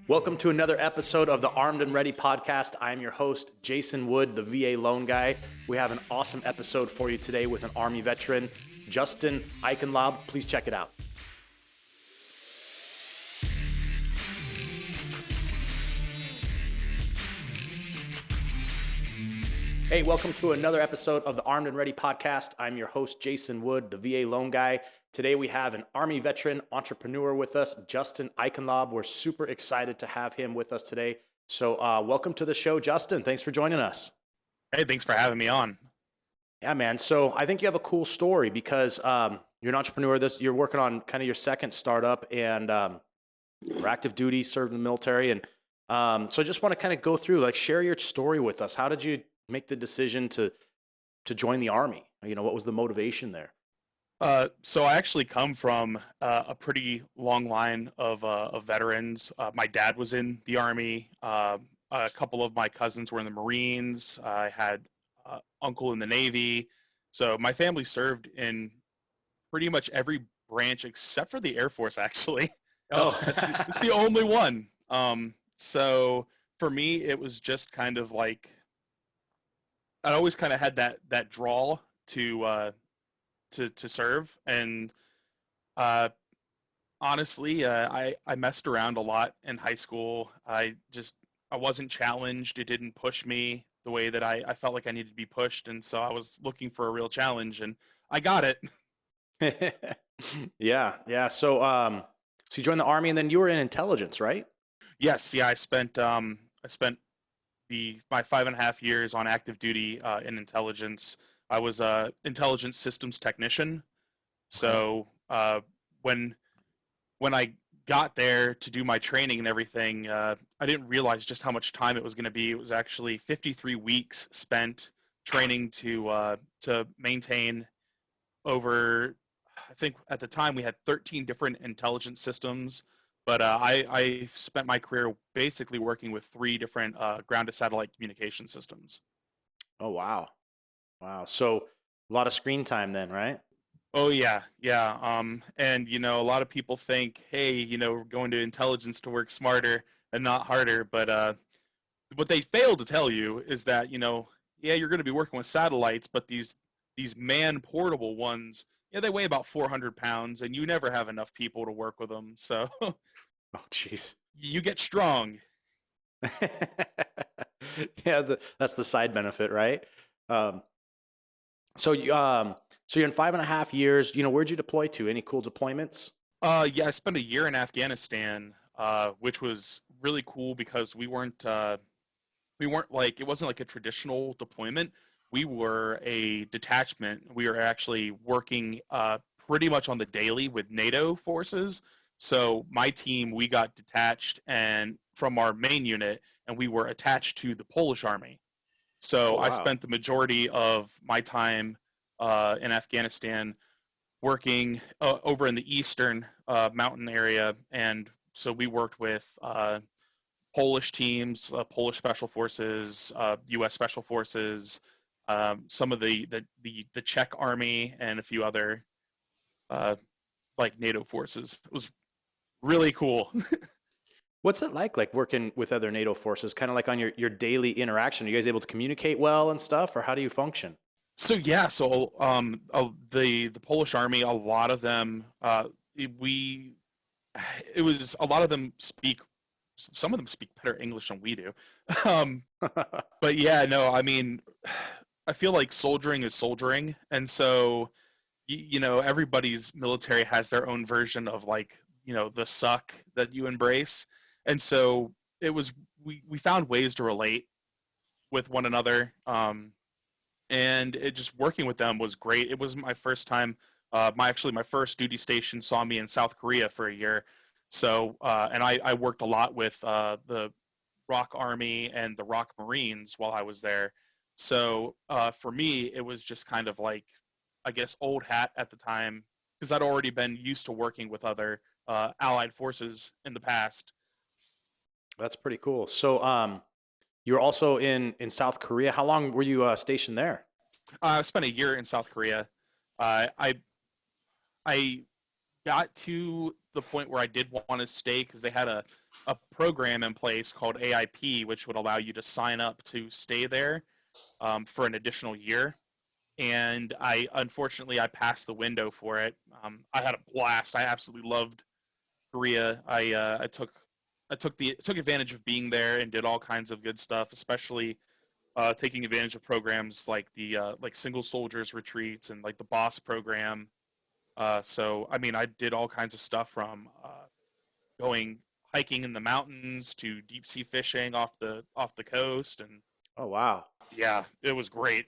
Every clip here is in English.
Welcome to another episode of the Armed and Ready podcast. I am your host, Jason Wood, the VA loan guy. We have an awesome episode for you today with an Army veteran, Justin Eichenlab. Please check it out. Hey, welcome to another episode of the Armed and Ready podcast. I'm your host, Jason Wood, the VA loan guy. Today we have an Army veteran entrepreneur with us, Justin Eichenlab. We're super excited to have him with us today. So welcome to the show, Justin. Thanks for joining us. Hey, thanks for having me on. Yeah, man. So I think you have a cool story because you're an entrepreneur. You're working on kind of your second startup and you're active duty, served in the military. And so I just want to kind of go through, share your story with us. How did you make the decision to join the Army? You know, what was the motivation there? So I actually come from a pretty long line of veterans. My dad was in the Army. A couple of my cousins were in the Marines. I had uncle in the Navy. So my family served in pretty much every branch except for the Air Force, actually. Oh, It's the only one. So for me, it was just kind of like I always kind of had that draw to serve, and honestly, I messed around a lot in high school. I wasn't challenged. It didn't push me the way that I felt like I needed to be pushed, and so I was looking for a real challenge, and I got it. yeah. So you joined the Army, and then you were in intelligence, right? Yes, yeah. I spent my 5.5 years on active duty in intelligence. I was a intelligence systems technician. So when I got there to do my training and everything, I didn't realize just how much time it was going to be. It was actually 53 weeks spent training to maintain over. I think at the time we had 13 different intelligence systems, but I spent my career basically working with 3 different ground-to-satellite communication systems. Oh, wow. So a lot of screen time then, right? Oh yeah, yeah. And a lot of people think, hey, we're going to intelligence to work smarter and not harder. But what they fail to tell you is that, yeah, you're going to be working with satellites, but these man portable ones, yeah, they weigh about 400 pounds, and you never have enough people to work with them. So Oh, jeez. you get strong. Yeah, that's the side benefit, right? Um, so you're in 5.5 years. Where'd you deploy to? Any cool deployments? Yeah, I spent a year in Afghanistan, which was really cool because we weren't like, it wasn't like a traditional deployment. We were a detachment. We were actually working pretty much on the daily with NATO forces. So my team, we got detached and from our main unit, and we were attached to the Polish army. Oh, So I wow. spent the majority of my time in Afghanistan working over in the eastern mountain area, and so we worked with Polish teams, Polish special forces, U.S. special forces, some of the Czech army, and a few other uh, like NATO forces. It was really cool. What's it like working with other NATO forces, kind of like on your daily interaction? Are you guys able to communicate well and stuff, or how do you function? So yeah, the Polish army, a lot of them, we it was a lot of them speak. Some of them speak better English than we do. Um, but yeah, no, I mean, I feel like soldiering is soldiering, and so everybody's military has their own version of like the suck that you embrace, and so it was we found ways to relate with one another. And it just working with them was great. It was my first time. My first duty station saw me in South Korea for a year. So and I worked a lot with the ROK Army and the ROK Marines while I was there. So for me, it was just kind of like, I guess, old hat at the time because I'd already been used to working with other allied forces in the past. That's pretty cool. So you were also in South Korea. How long were you stationed there? I spent a year in South Korea. I got to the point where I did want to stay because they had a a program in place called AIP, which would allow you to sign up to stay there for an additional year. And unfortunately I passed the window for it. I had a blast. I absolutely loved Korea. I took advantage of being there and did all kinds of good stuff, especially taking advantage of programs like the like single soldiers retreats and like the boss program. So I mean, I did all kinds of stuff from going hiking in the mountains to deep sea fishing off the coast, and Oh, wow. yeah, it was great.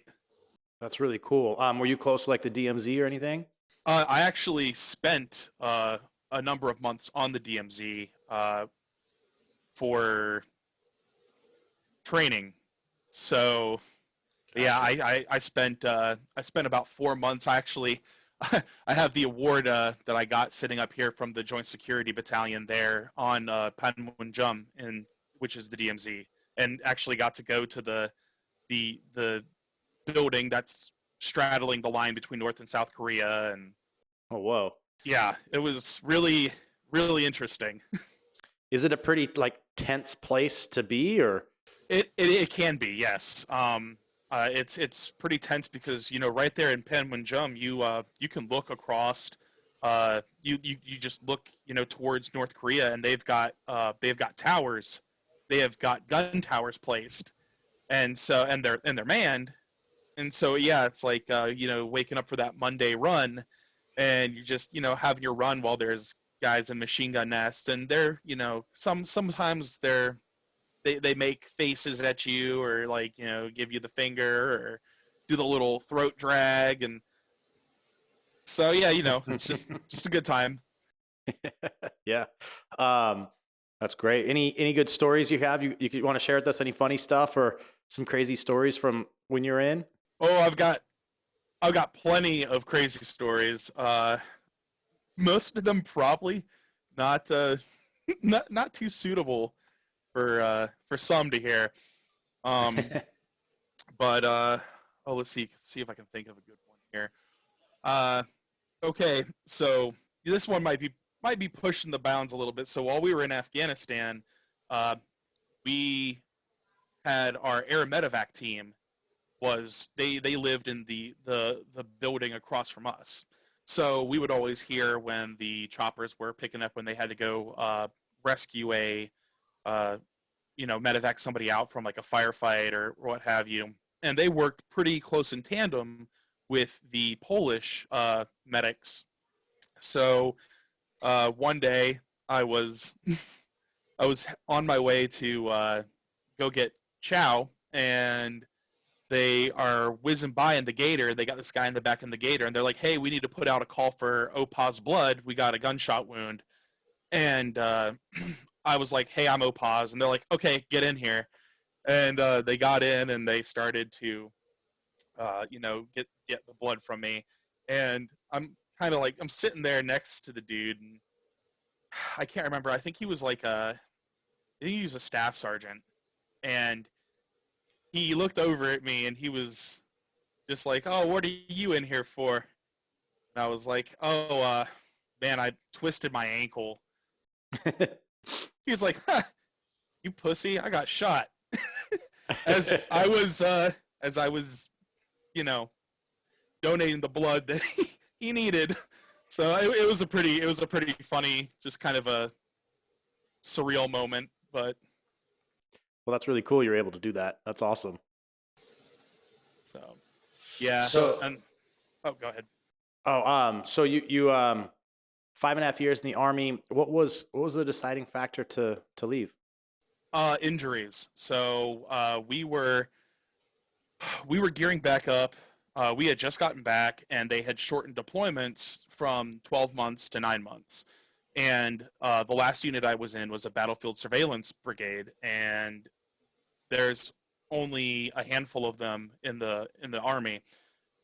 That's really cool. Were you close to like the DMZ or anything? I actually spent a number of months on the DMZ for training. So yeah, Gotcha. I spent about 4 months. I actually I have the award that I got sitting up here from the Joint Security Battalion there on Panmunjom, in which is the DMZ, and actually got to go to the building that's straddling the line between North and South Korea, and Oh, whoa. yeah, it was really interesting. Is it a pretty like tense place to be or? It can be, yes. It's pretty tense because right there in Panmunjom, you can look across. You just look towards North Korea, and they've got towers. They have got gun towers placed, and they're manned. And so yeah, it's like waking up for that Monday run, and you just having your run while there's guys in machine gun nests, and they're sometimes they make faces at you, or like give you the finger, or do the little throat drag, and so yeah, it's just a good time. Yeah. Um, that's great. Any good stories you have you want to share with us? Any funny stuff or some crazy stories from when you're in? Oh, I've got plenty of crazy stories. Most of them probably not not too suitable for some to hear. Um, but oh, let's see if I can think of a good one here. Uh, okay, so this one might be pushing the bounds a little bit. So while we were in Afghanistan, uh, we had our air medevac team. They lived in the building across from us. So we would always hear when the choppers were picking up when they had to go rescue a uh, medevac somebody out from like a firefight or what have you. And they worked pretty close in tandem with the Polish medics. So one day I was I was on my way to go get chow, and they are whizzing by in the gator. They got this guy in the back in the gator, and they're like, "Hey, we need to put out a call for Opa's blood. We got a gunshot wound." And I was like, "Hey, I'm Opaz," and they're like, "Okay, get in here." And they got in, and they started to, get the blood from me. And I'm kind of like, I'm sitting there next to the dude, and I can't remember. I think he was a staff sergeant, and he looked over at me, and he was just like, "Oh, what are you in here for?" And I was like, "Oh, man, I twisted my ankle." He's like, "Huh, you pussy! I got shot." as I was, uh, as I was, you know, donating the blood that he needed. So it was a pretty funny, just kind of a surreal moment. But Well, that's really cool. You're able to do that. That's awesome. so, yeah, So, and oh, go ahead. so you 5.5 years in the army. What was the deciding factor to leave? Injuries. So we were gearing back up. We had just gotten back, and they had shortened deployments from 12 months to 9 months. And the last unit I was in was a battlefield surveillance brigade, and there's only a handful of them in the army.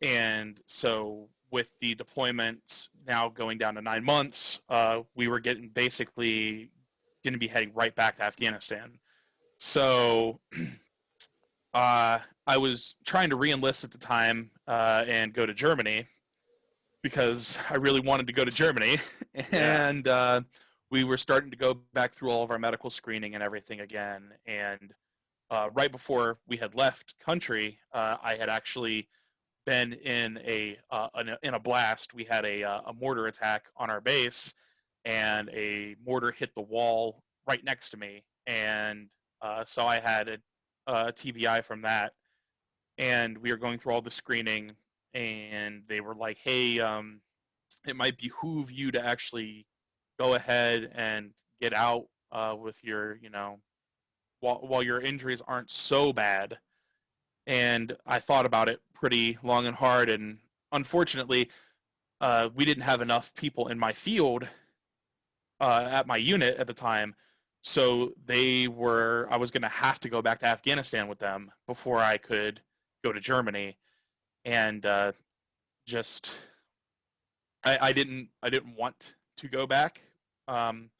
And so with the deployments now going down to 9 months, we were getting basically going to be heading right back to Afghanistan. So I was trying to re-enlist at the time and go to Germany because I really wanted to go to Germany. Yeah. And we were starting to go back through all of our medical screening and everything again. And right before we had left country, I had actually been in a blast. We had a mortar attack on our base, and a mortar hit the wall right next to me, and so I had a TBI from that. And we were going through all the screening, and they were like, "Hey, it might behoove you to actually go ahead and get out with your, while your injuries aren't so bad." And I thought about it pretty long and hard, and unfortunately, we didn't have enough people in my field at my unit at the time, so I was going to have to go back to Afghanistan with them before I could go to Germany, and just I didn't want to go back. Um,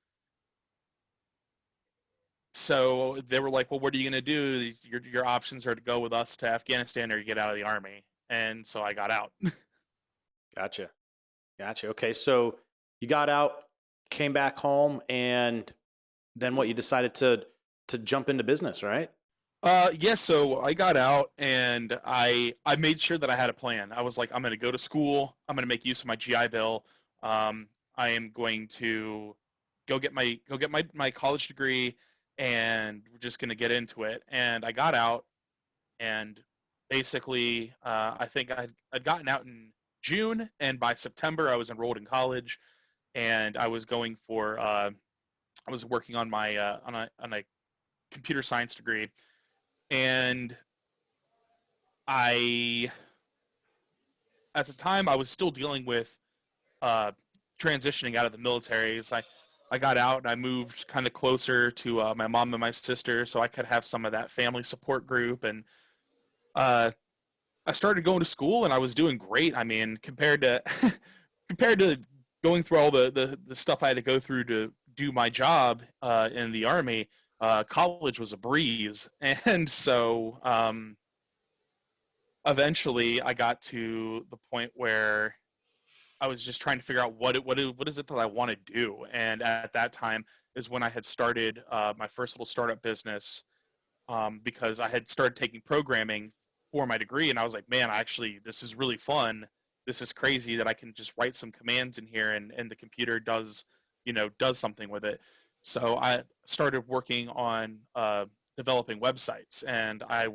so they were like, "Well, what are you going to do? Your options are to go with us to Afghanistan or you get out of the army." And so I got out. Gotcha. Gotcha. Okay. So you got out, came back home, and then what? You decided to jump into business, right? Yeah, so I got out and I made sure that I had a plan. I was like, I'm gonna go to school. I'm gonna make use of my GI Bill. I am going to go get my college degree, and we're just gonna get into it. And I got out, and basically, I think I'd gotten out in June, and by September I was enrolled in college, and I was working on my on a computer science degree, and I at the time I was still dealing with uh, transitioning out of the military. So I got out and I moved kind of closer to my mom and my sister, so I could have some of that family support group. And uh, I started going to school, and I was doing great. I mean, compared to compared to going through all the stuff I had to go through to do my job in the army, college was a breeze. And so eventually I got to the point where I was just trying to figure out what is it that I want to do. And at that time is when I had started my first little startup business, because I had started taking programming for my degree, and I was like, man, actually, this is really fun. This is crazy that I can just write some commands in here, and the computer does something with it. So I started working on developing websites, and I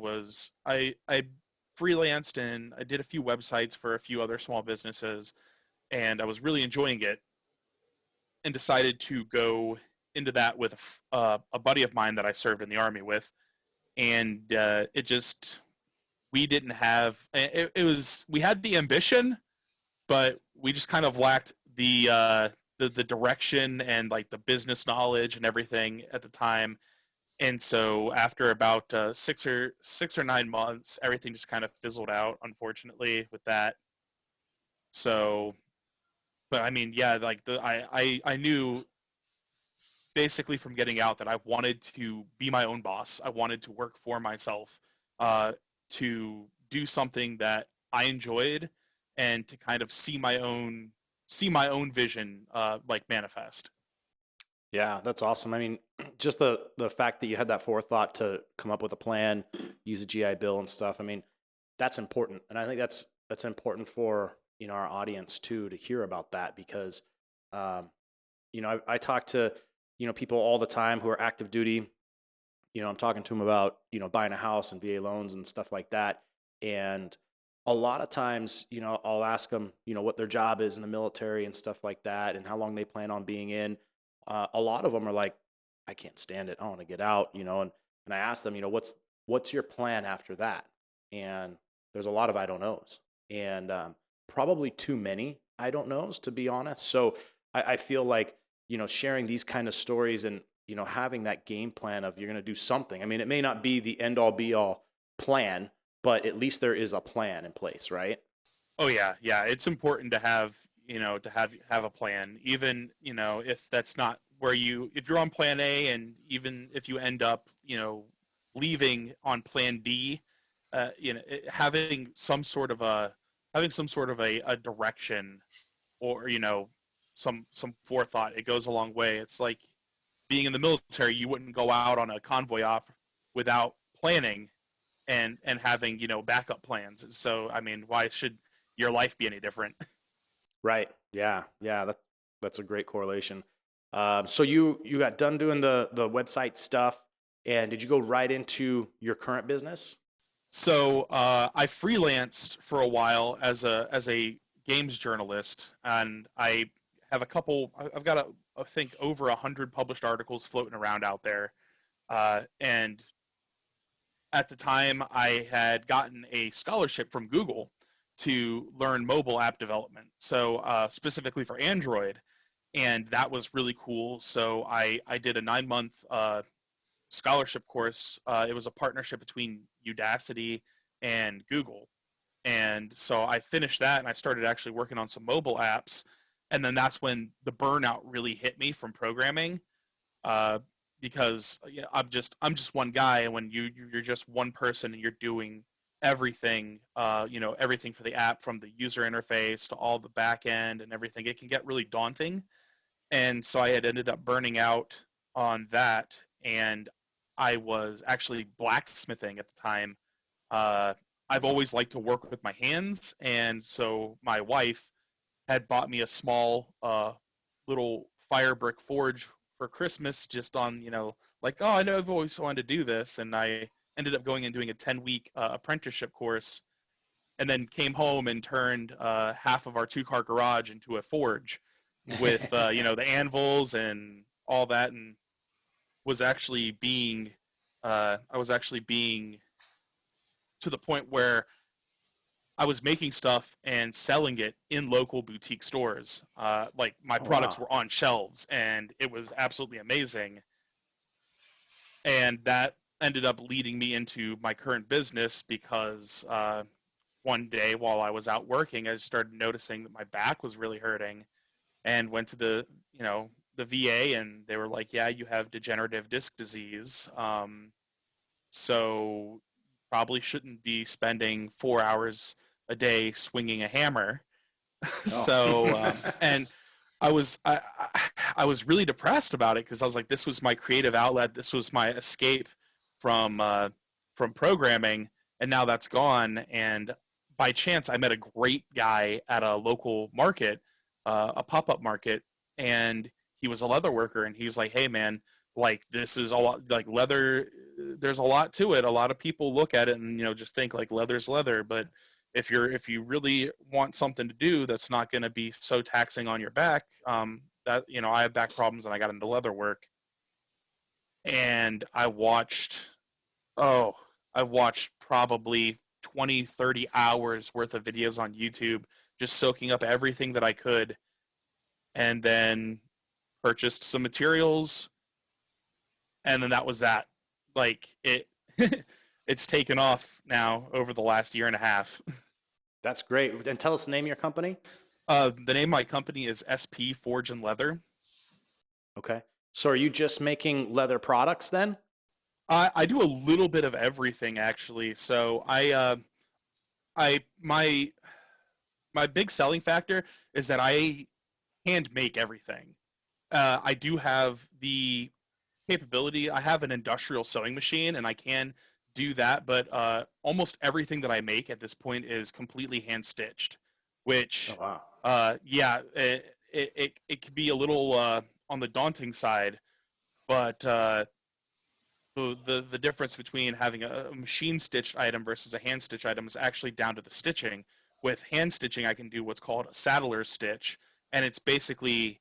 freelanced, and I did a few websites for a few other small businesses, and I was really enjoying it, and decided to go into that with a buddy of mine that I served in the army with. And it just we didn't have it was we had the ambition, but we just kind of lacked the direction and like the business knowledge and everything at the time. And so after about 6 or 9 months, everything just kind of fizzled out, unfortunately, with that. So, but I mean, yeah, like I knew basically from getting out that I wanted to be my own boss. I wanted to work for myself, uh, to do something that I enjoyed, and to kind of see my own vision like manifest. Yeah, that's awesome. I mean, just the fact that you had that forethought to come up with a plan, use a GI Bill and stuff. I mean, that's important, and I think that's important for our audience too to hear about that because, um, I talk to people all the time who are active duty. I'm talking to them about buying a house and VA loans and stuff like that, and a lot of times, I'll ask them, what their job is in the military and stuff like that, and how long they plan on being in. A lot of them are like, I can't stand it. I want to get out, and I ask them, what's your plan after that? And there's a lot of I don't knows, and probably too many I don't knows, to be honest. So I feel like, sharing these kind of stories and, having that game plan of you're going to do something. I mean, it may not be the end all be all plan, but at least there is a plan in place, right? Oh yeah, yeah. It's important to have a plan, even if that's not if you're on plan A, and even if you end up leaving on plan D, having some sort of a direction, or some forethought. It goes a long way. It's like being in the military. You wouldn't go out on a convoy op without planning and having, backup plans. So I mean, why should your life be any different? Right. Yeah. Yeah. That's a great correlation. So you got done doing the website stuff, and did you go right into your current business? So I freelanced for a while as a games journalist, and I have a couple. I've got I think over 100 published articles floating around out there. And at the time, I had gotten a scholarship from Google to learn mobile app development. So specifically for Android, and that was really cool. So I did a 9 month scholarship course. It was a partnership between Udacity and Google. And so I finished that and I started actually working on some mobile apps. And then that's when the burnout really hit me from programming. Uh, because I'm just one guy, and when you're just one person and you're doing everything, everything for the app, from the user interface to all the back end and everything, it can get really daunting. And so I had ended up burning out on that, and I was actually blacksmithing at the time. Uh, I've always liked to work with my hands, and so my wife had bought me a small little fire brick forge for Christmas, just on, like, oh, I know I've always wanted to do this, and I ended up going and doing a 10-week apprenticeship course, and then came home and turned half of our two-car garage into a forge with the anvils and all that, and was actually being I was actually being to the point where I was making stuff and selling it in local boutique stores. Like, my Oh products wow. were on shelves, and it was absolutely amazing. And that ended up leading me into my current business because one day while I was out working, I started noticing that my back was really hurting, and went to the VA, and they were like, "Yeah, you have degenerative disc disease. So probably shouldn't be spending 4 hours a day swinging a hammer." Oh. So and I was really depressed about it, because I was like, this was my creative outlet, this was my escape from uh, from programming, and now that's gone. And by chance, I met a great guy at a local market, a pop up market, and he was a leather worker, and he's like, "Hey, man, like, this is a lot, like, leather. There's a lot to it. A lot of people look at it and, just think like leather's leather, but if you really want something to do that's not going to be so taxing on your back, that, I have back problems, and I got into leather work, and oh I watched probably 20-30 hours worth of videos on YouTube, just soaking up everything that I could, and then purchased some materials, and then that was that. Like, it it's taken off now over the last year and a half. That's great. And tell us the name of your company. The name of my company is SP Forge and Leather. Okay. So are you just making leather products then? I do a little bit of everything, actually. So I my big selling factor is that I hand make everything. I do have the capability. I have an industrial sewing machine, and I can do that. But almost everything that I make at this point is completely hand stitched, Oh which, wow. yeah, it could be a little on the daunting side. But the difference between having a machine stitched item versus a hand stitched item is actually down to the stitching. With hand stitching, I can do what's called a saddler stitch, and it's basically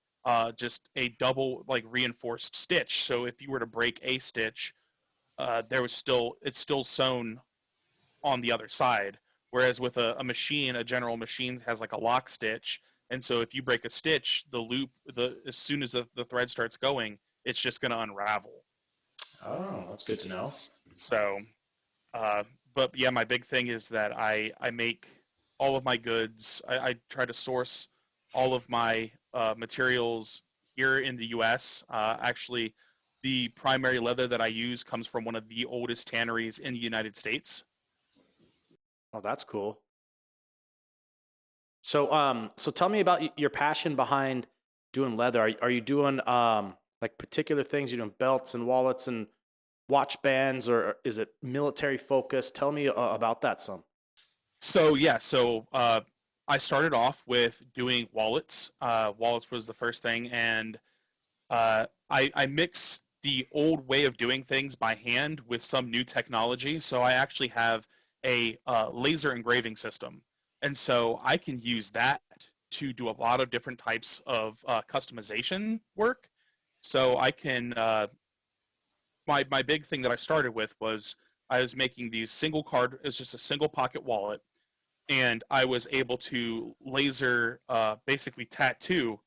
just a double, like, reinforced stitch. So if you were to break a stitch, it's still sewn on the other side. Whereas with a machine, a general machine has like a lock stitch, and so if you break a stitch, the loop, as soon as the thread starts going, it's just going to unravel. Oh, that's good to know. So, uh, but yeah, my big thing is that I make all of my goods. I try to source all of my materials here in the U.S. Actually, the primary leather that I use comes from one of the oldest tanneries in the United States. Oh, that's cool. So, so tell me about your passion behind doing leather, are you doing like particular things? You doing belts and wallets and watch bands, or is it military focused? Tell me about that some. So yeah, I started off with doing wallets. Wallets was the first thing, and I mix the old way of doing things by hand with some new technology. So I actually have a laser engraving system, and so I can use that to do a lot of different types of customization work. So I can my big thing that I started with was I was making these single card. It's just a single pocket wallet, and I was able to laser basically tattoo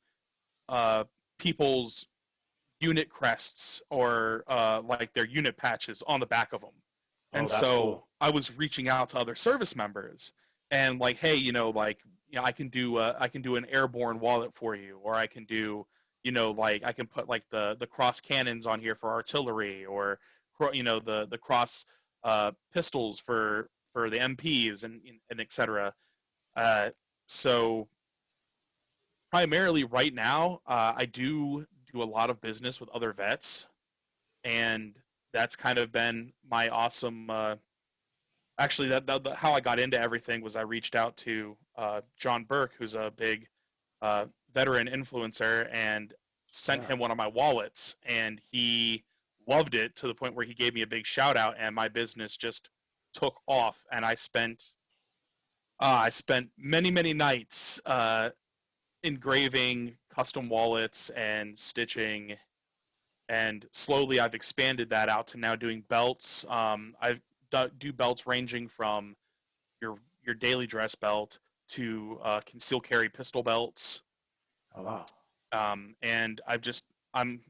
uh, people's unit crests or like their unit patches on the back of them. Oh, And that's so cool. I was reaching out to other service members and like, hey, I can do an airborne wallet for you, or I can do, like I can put like the cross cannons on here for artillery, or the cross pistols for the MPs and etc. Uh, so primarily right now, I do a lot of business with other vets, and that's kind of been my awesome. Actually, how I got into everything was I reached out to John Burke, who's a big veteran influencer, and sent Yeah. him one of my wallets, and he loved it to the point where he gave me a big shout out, and my business just took off, and I spent many nights engraving custom wallets and stitching, and slowly I've expanded that out to now doing belts. Do belts ranging from your daily dress belt to conceal carry pistol belts, Oh wow. and I'm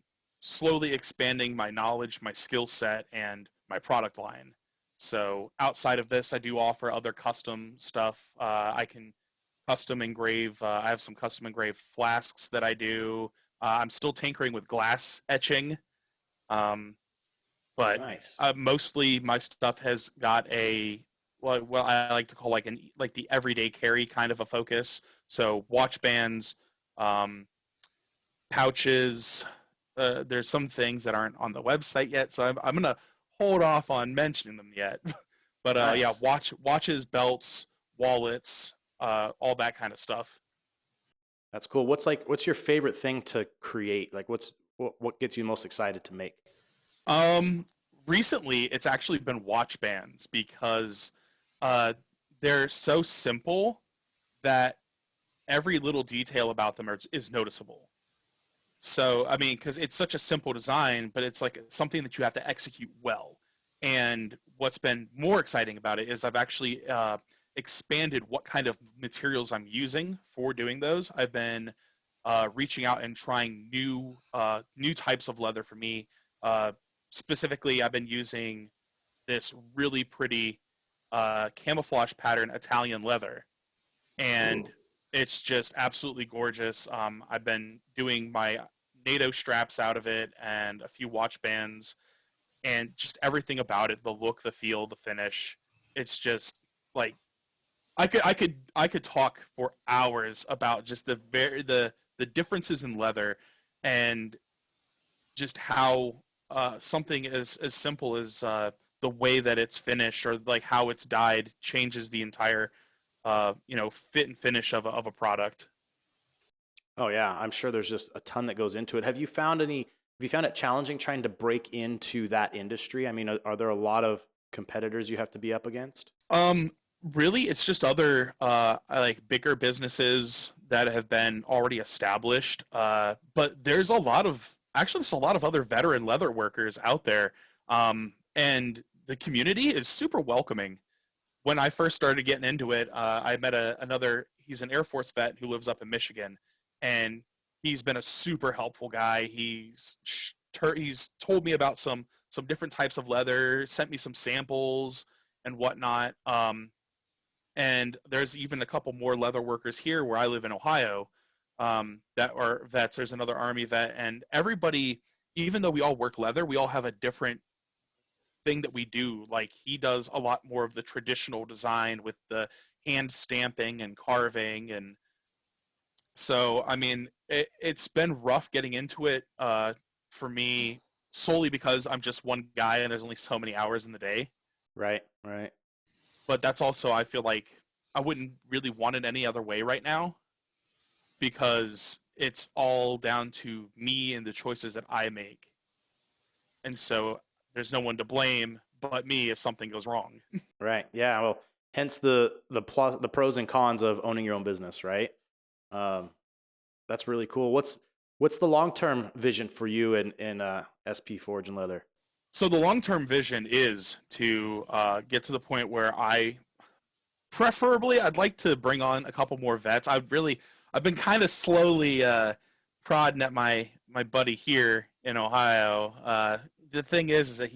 slowly expanding my knowledge, my skill set, and my product line. So outside of this, I do offer other custom stuff. I can custom engrave. I have some custom engraved flasks that I do. I'm still tinkering with glass etching, um, but Nice. mostly my stuff has got well I like to call like the everyday carry kind of a focus. So watch bands, um, pouches. There's some things that aren't on the website yet, so I'm gonna hold off on mentioning them yet. But yeah, Nice. watches, belts, wallets, all that kind of stuff. That's cool. What's your favorite thing to create? Like what gets you most excited to make? Um, Recently, it's actually been watch bands because uh, they're so simple that every little detail about them is noticeable. So, I mean, because it's such a simple design, but it's like something that you have to execute well. And what's been more exciting about it is I've actually expanded what kind of materials I'm using for doing those. I've been reaching out and trying new types of leather for me. Uh, Specifically, I've been using this really pretty camouflage pattern Italian leather, and Ooh. it's just absolutely gorgeous. I've been doing my NATO straps out of it and a few watch bands, and just everything about it, the look, the feel, the finish. It's just like I could talk for hours about just the differences in leather, and just how something as simple as the way that it's finished or like how it's dyed changes the entire fit and finish of a product. Oh yeah, I'm sure there's just a ton that goes into it. Have you found it challenging trying to break into that industry? I mean, are there a lot of competitors you have to be up against? Um, Really, it's just other like bigger businesses that have been already established. But there's a lot of other veteran leather workers out there. And the community is super welcoming. When I first started getting into it, I met another. He's an Air Force vet who lives up in Michigan, and he's been a super helpful guy. He's told me about some different types of leather, sent me some samples and whatnot. And there's even a couple more leather workers here where I live in Ohio, that are vets. There's another Army vet, and everybody, even though we all work leather, we all have a different thing that we do. Like he does a lot more of the traditional design with the hand stamping and carving, and So, I mean, it's been rough getting into it for me solely because I'm just one guy and there's only so many hours in the day. Right, right. But that's also, I feel like I wouldn't really want it any other way right now because it's all down to me and the choices that I make. And so there's no one to blame but me if something goes wrong. Right. Yeah. Well, hence the pros and cons of owning your own business, right? Um, that's really cool. What's the long term vision for you in SP Forge and Leather? So the long term vision is to get to the point where preferably, I'd like to bring on a couple more vets. I've been kind of slowly prodding at my buddy here in Ohio. The thing is that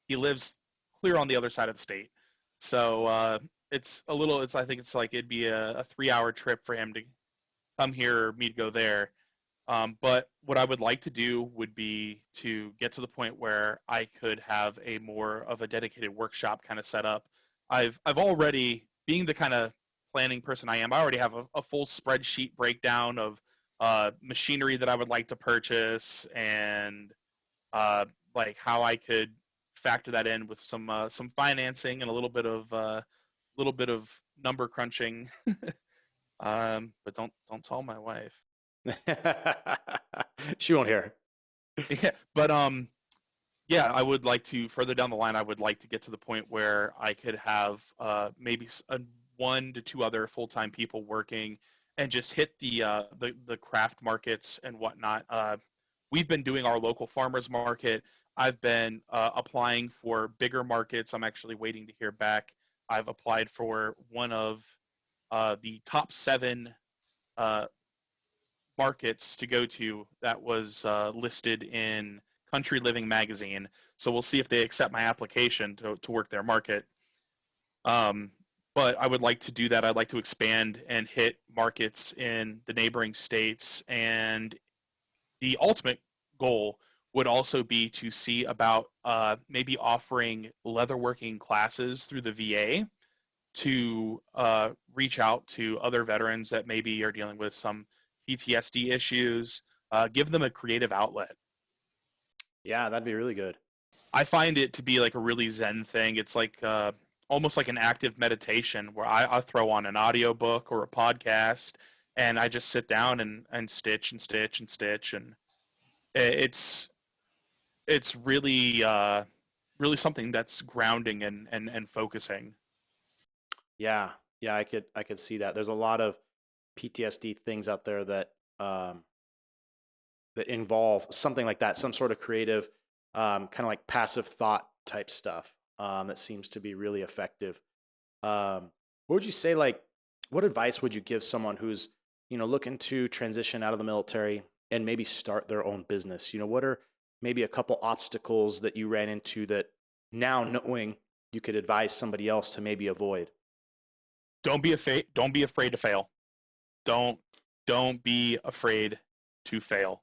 he lives clear on the other side of the state, so it's a little. I think it's like it'd be a 3 hour trip for him to come here or me to go there. But what I would like to do would be to get to the point where I could have a more of a dedicated workshop kind of set up. I've already, being the kind of planning person I am, I already have a full spreadsheet breakdown of machinery that I would like to purchase and uh, like how I could factor that in with some financing and a little bit of number crunching. But don't tell my wife. She won't hear. Yeah, but yeah, I would like to further down the line. I would like to get to the point where I could have maybe one to two other full time people working and just hit the craft markets and whatnot. We've been doing our local farmers market. I've been applying for bigger markets. I'm actually waiting to hear back. I've applied for one of the top seven uh, markets to go to that was listed in Country Living magazine. So we'll see if they accept my application to work their market. Um, but I would like to do that. I'd like to expand and hit markets in the neighboring states. And the ultimate goal would also be to see about maybe offering leatherworking classes through the VA to reach out to other veterans that maybe are dealing with some PTSD issues, give them a creative outlet. Yeah, that'd be really good. I find it to be like a really zen thing. It's like almost like an active meditation where I throw on an audiobook or a podcast and I just sit down and stitch and stitch and stitch. And it's it's really something that's grounding and focusing. Yeah, yeah, I could see that. There's a lot of PTSD things out there um, that involve something like that, some sort of creative, kind of like passive thought type stuff that seems to be really effective. What would you say, like, what advice would you give someone who's, looking to transition out of the military and maybe start their own business? What are maybe a couple obstacles that you ran into that now knowing you could advise somebody else to maybe avoid? Don't be afraid to fail. Don't don't be afraid to fail.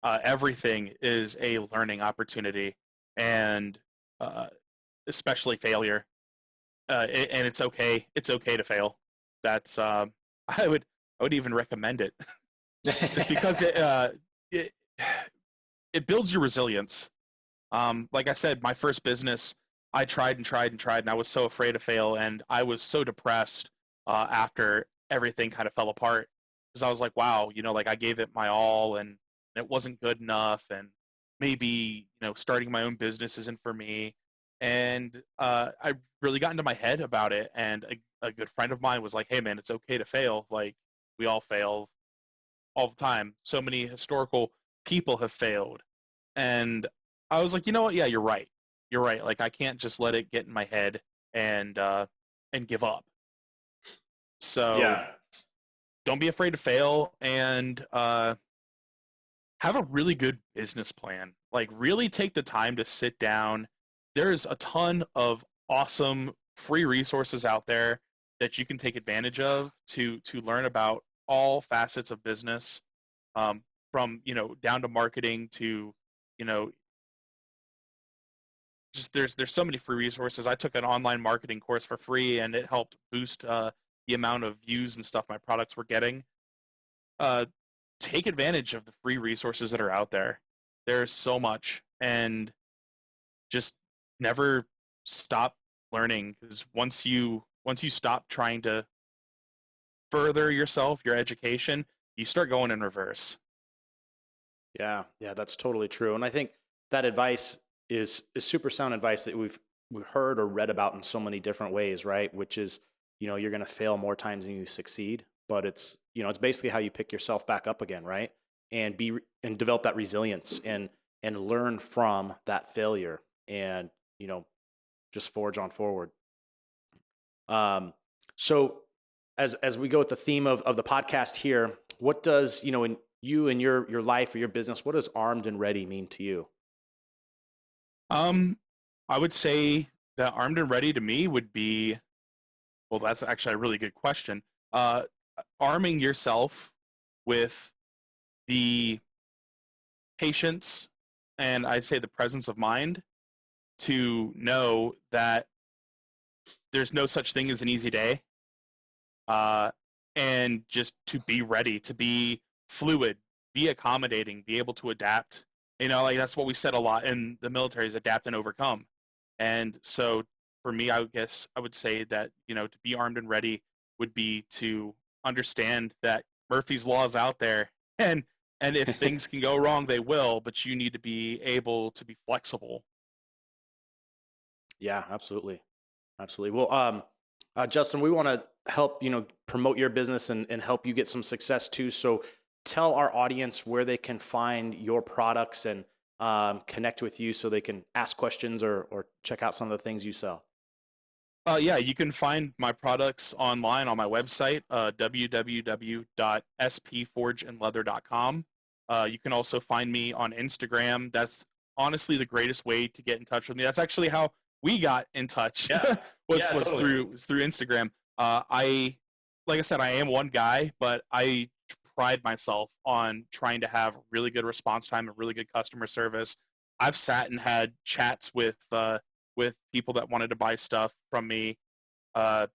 Everything is a learning opportunity, and uh, especially failure. And it's okay. It's okay to fail. That's I would I would even recommend it just because it it builds your resilience. Like I said, my first business, I tried and tried and tried, and I was so afraid to fail, and I was so depressed after everything kind of fell apart because I was like, wow, like I gave it my all, and it wasn't good enough, and maybe starting my own business isn't for me, and I really got into my head about it, and a good friend of mine was like, hey man, it's okay to fail, like we all fail all the time. So many historical people have failed. And I was like, you know what? Yeah, you're right. You're right. Like I can't just let it get in my head and give up. So Yeah. don't be afraid to fail and have a really good business plan. Like really take the time to sit down. There's a ton of awesome free resources out there that you can take advantage of to learn about all facets of business, from down to marketing to you know just there's so many free resources. I took an online marketing course for free, and it helped boost the amount of views and stuff my products were getting. uh, take advantage of the free resources that are out there. There's so much, and just never stop learning, because once you stop trying to further yourself, your education, you start going in reverse. Yeah, yeah, that's totally true. And I think that advice is super sound advice that we've heard or read about in so many different ways, right? Which is, you're going to fail more times than you succeed, but it's basically how you pick yourself back up again, right? And and develop that resilience and learn from that failure and, just forge on forward. So as we go with the theme of the podcast here, what does, in you and your life or your business, what does armed and ready mean to you? Um, I would say that armed and ready to me would be, well, that's actually a really good question. Uh, Arming yourself with the patience, and I'd say the presence of mind to know that there's no such thing as an easy day, uh, and just to be ready, to be fluid, be accommodating, be able to adapt. Like that's what we said a lot in the military, is adapt and overcome. And so for me, I guess I would say that, to be armed and ready would be to understand that Murphy's Law is out there, and if things can go wrong, they will, but you need to be able to be flexible. Yeah, absolutely. Absolutely. Well, Justin, we want to help, promote your business and help you get some success too. So tell our audience where they can find your products and connect with you so they can ask questions or check out some of the things you sell. Yeah, you can find my products online on my website, www.spforgeandleather.com. You can also find me on Instagram. That's honestly the greatest way to get in touch with me. That's actually how we got in touch. Yeah. was Yeah, was totally. through Instagram. Like I said, I am one guy, but I pride myself on trying to have really good response time and really good customer service. I've sat and had chats with people that wanted to buy stuff from me, uh,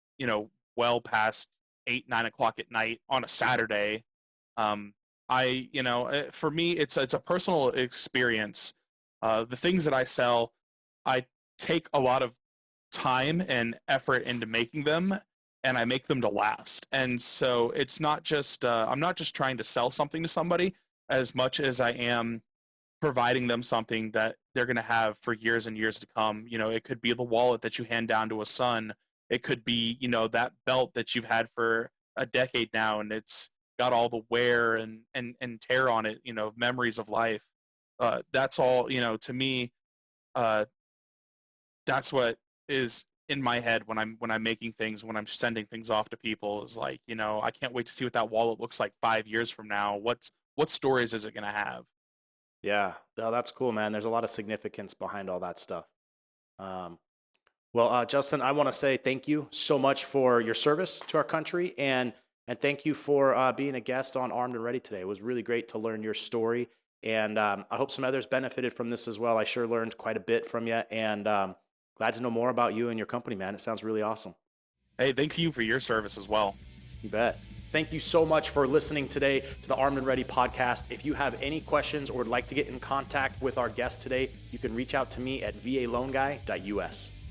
well past 8, 9 o'clock at night on a Saturday. Um, for me, it's a personal experience. The things that I sell, I take a lot of time and effort into making them, and I make them to last. And so it's not just I'm not just trying to sell something to somebody as much as I am providing them something that they're going to have for years and years to come. It could be the wallet that you hand down to a son. It could be, that belt that you've had for a decade now, and it's got all the wear and tear on it, memories of life. That's all, to me, uh, that's what is in my head when I'm making things, when I'm sending things off to people, is like, I can't wait to see what that wallet looks like 5 years from now. What stories is it going to have? Yeah. Oh, that's cool, man. There's a lot of significance behind all that stuff. Um, well, Justin, I want to say thank you so much for your service to our country and thank you for being a guest on Armed and Ready today. It was really great to learn your story, and I hope some others benefited from this as well. I sure learned quite a bit from you, and glad to know more about you and your company, man. It sounds really awesome. Hey, thank you for your service as well. You bet. Thank you so much for listening today to the Armed and Ready podcast. If you have any questions or would like to get in contact with our guest today, you can reach out to me at valoanguy.us.